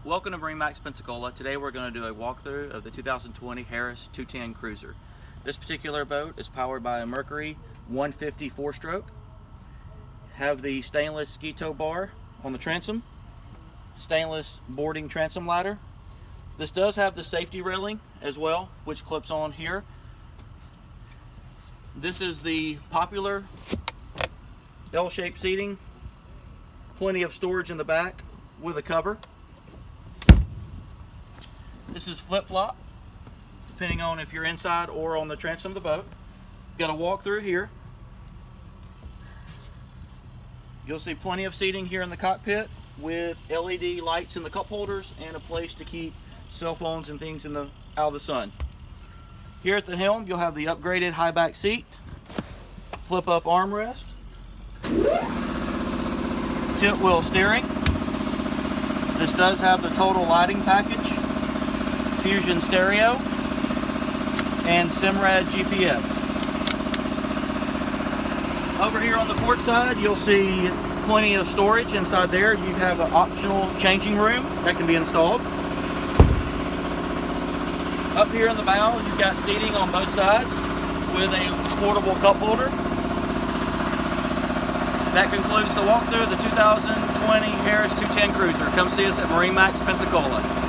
Welcome to MarineMax Pensacola. Today we're going to do a walkthrough of the 2020 Harris 210 Cruiser. This particular boat is powered by a Mercury 150 4-stroke. Have the stainless ski tow bar on the transom, stainless boarding transom ladder. This does have the safety railing as well, which clips on here. This is the popular L-shaped seating, plenty of storage in the back with a cover. This is flip-flop, depending on if you're inside or on the transom of the boat. Got a walk through here. You'll see plenty of seating here in the cockpit with LED lights in the cup holders and a place to keep cell phones and things out of the sun. Here at the helm, you'll have the upgraded high back seat, flip-up armrest, tilt wheel steering. This does have the total lighting package, Fusion stereo, and Simrad GPS. Over here on the port side, you'll see plenty of storage inside there. You have an optional changing room that can be installed. Up here in the bow, you've got seating on both sides with a portable cup holder. That concludes the walkthrough of the 2020 Harris 210 Cruiser. Come see us at MarineMax Pensacola.